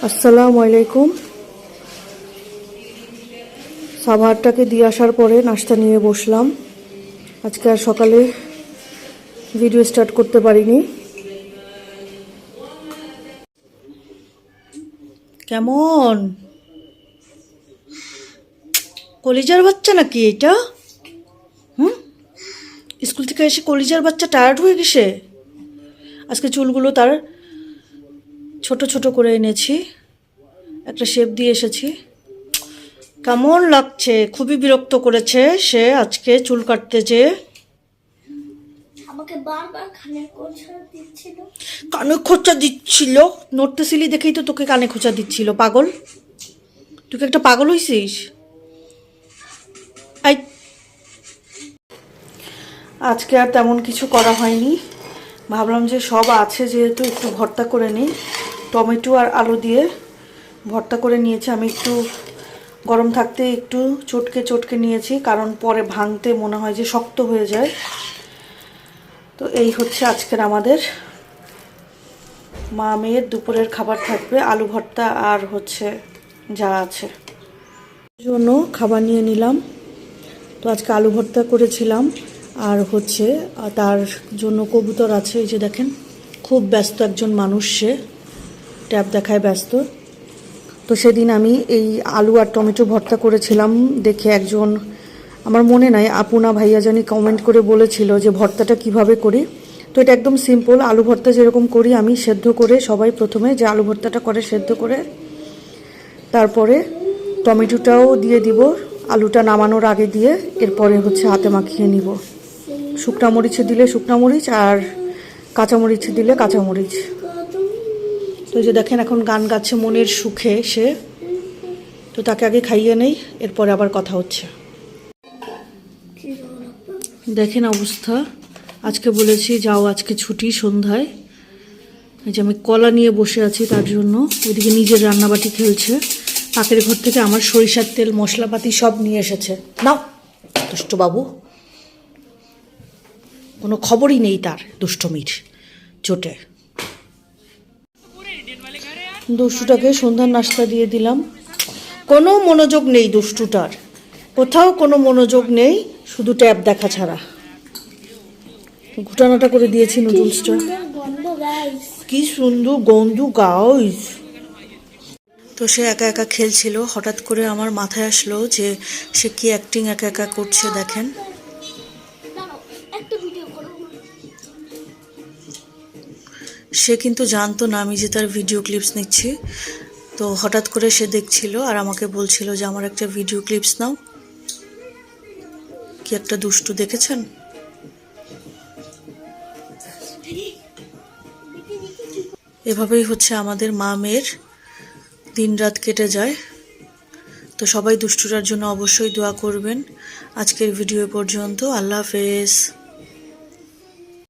আসসালামু আলাইকুম। সাভারটাকে দিয়ে আসার পরে নাস্তা নিয়ে বসলাম। আজকে আর সকালে ভিডিও স্টার্ট করতে পারিনি। কেমন কলিজার বাচ্চা নাকি এটা? স্কুল থেকে এসে কলিজার বাচ্চা টায়ার্ড হয়ে গেছে। আজকে চুলগুলো তার ছোট ছোট করে এনেছি, একটা শেপ দিয়ে এসেছি। কেমন লাগছে? খুবই বিরক্ত করেছে সে আজকে চুল কাটতে যে। আমাকে বারবার কানে খোঁচা দিচ্ছিল। নড়তেছিলি দেখেই তো তোকে কানে খোঁচা দিচ্ছিল। পাগল, তুই কি একটা পাগল হইছিস? আজকে আর তেমন কিছু করা হয়নি। ভাবলাম যে সব আছে যেহেতু একটু ভর্তা করে নিই। টমেটো আর আলু দিয়ে ভর্তা করে নিয়েছি আমি। একটু গরম থাকতে একটু চটকে চটকে নিয়েছি, কারণ পরে ভাঙতে মনে হয় যে শক্ত হয়ে যায়। তো এই হচ্ছে আজকের আমাদের মা মেয়ের দুপুরের খাবার থাকবে। আলু ভর্তা আর হচ্ছে যা আছে জন্য খাবার নিয়ে নিলাম। তো আজকে আলু ভর্তা করেছিলাম, আর হচ্ছে তার জন্য কবুতর আছে। এই যে দেখেন, খুব ব্যস্ত একজন মানুষ, সে ট্যাব দেখায় ব্যস্ত। তো সেদিন আমি এই আলু আর টমেটো ভর্তা করেছিলাম দেখে একজন, আমার মনে নাই আপু না ভাইয়া জানি, কমেন্ট করে বলেছিল যে ভর্তাটা কিভাবে করি। তো এটা একদম সিম্পল। আলু ভর্তা যেরকম করি আমি, সেদ্ধ করে, সবাই প্রথমে যে আলু ভর্তাটা করে সেদ্ধ করে তারপরে টমেটোটাও দিয়ে দিব, আলুটা নামানোর আগে দিয়ে, এরপরে হচ্ছে হাতে মাখিয়ে নিব। শুকনা মরিচে দিলে শুকনা মরিচ, আর কাঁচামরিচে দিলে কাঁচামরিচ। তো যে দেখেন এখন গান গাচ্ছে মনের সুখে সে। তো তাকে আগে খাইয়ে নেই, এরপরে আবার কথা হচ্ছে। দেখেন অবস্থা। আজকে বলেছি যাও, আজকে ছুটি সন্ধ্যায়। এই যে আমি কলা নিয়ে বসে আছি তার জন্য। ওইদিকে নিজের রান্নাবাটি খেলছে। পাকের ঘর থেকে আমার সরিষার তেল মশলাপাতি সব নিয়ে এসেছে। নাও দুষ্ট বাবু, কোনো খবরই নেই তার দুষ্টমির চোটে। দুষ্টুটাকে সন্ধ্যার নাস্তা দিয়ে দিলাম। কোনো মনোযোগ নেই দুষ্টুটার, কোথাও কোনো মনোযোগ নেই, শুধু ট্যাব দেখা ছাড়া। ঘুটানোটা করে দিয়েছি নুডলসটা। কি সুন্দর গন্ধ গাইস। তো সে একা একা খেলছিল, হঠাৎ করে আমার মাথায় আসলো যে সে কি অ্যাক্টিং একা একা করছে। দেখেন, সে কিন্তু জানতো না আমি যে তার ভিডিও ক্লিপস নিচ্ছি। তো হঠাৎ করে সে দেখছিল আর আমাকে বলছিল যে আমার একটা ভিডিও ক্লিপস নাও। কি একটা দুষ্টু, দেখেছেন? এভাবেই হচ্ছে আমাদের মা মেয়ের দিন রাত কেটে যায়। তো সবাই দুষ্টুটার জন্য অবশ্যই দোয়া করবেন। আজকের ভিডিও পর্যন্ত। আল্লাহ হাফেজ।